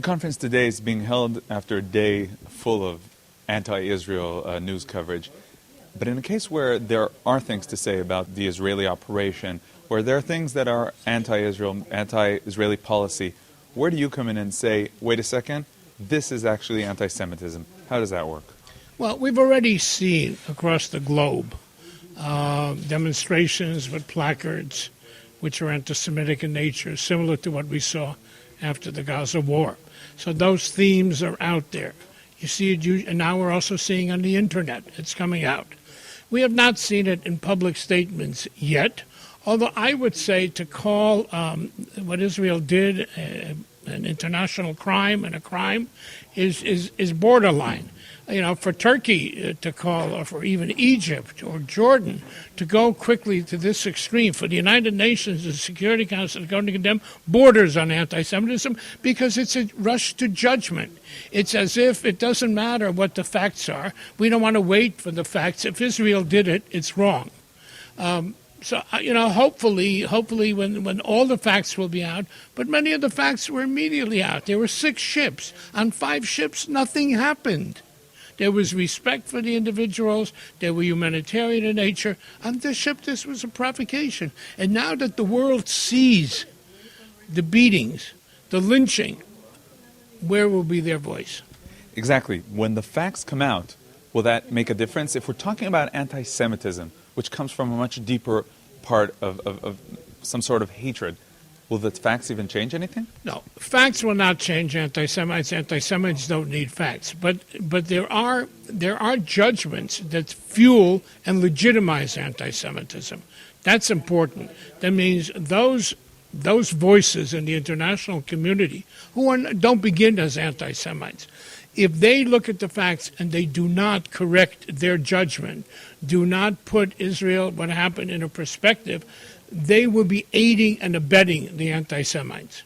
conference today is being held after a day full of anti-Israel news coverage. But in a case where there are things to say about the Israeli operation, where there are things that are anti-Israel, anti-Israeli policy, where do you come in and say, wait a second, this is actually anti-Semitism? How does that work? Well, we've already seen across the globe demonstrations with placards which are anti-Semitic in nature, similar to what we saw after the Gaza war. So those themes are out there. You see it, and now we're also seeing on the internet. It's coming out. We have not seen it in public statements yet, although I would say to call what Israel did an international crime and a crime is borderline. You know, for Turkey to call, or for even Egypt or Jordan to go quickly to this extreme, for the United Nations, the Security Council to go to condemn, borders on anti-Semitism because it's a rush to judgment. It's as if it doesn't matter what the facts are. We don't want to wait for the facts. If Israel did it, it's wrong. So, you know, hopefully when all the facts will be out, but many of the facts were immediately out. There were 6 ships. On 5 ships, nothing happened. There was respect for the individuals. They were humanitarian in nature. On this ship, this was a provocation. And now that the world sees the beatings, the lynching, where will be their voice? Exactly. When the facts come out, will that make a difference? If we're talking about anti-Semitism, which comes from a much deeper part of some sort of hatred, will the facts even change anything? No, facts will not change anti-Semites. Anti-Semites don't need facts. But there are judgments that fuel and legitimize anti-Semitism. That's important. That means those voices in the international community who don't begin as anti-Semites, if they look at the facts and they do not correct their judgment, do not put Israel, what happened, in a perspective, they will be aiding and abetting the anti-Semites.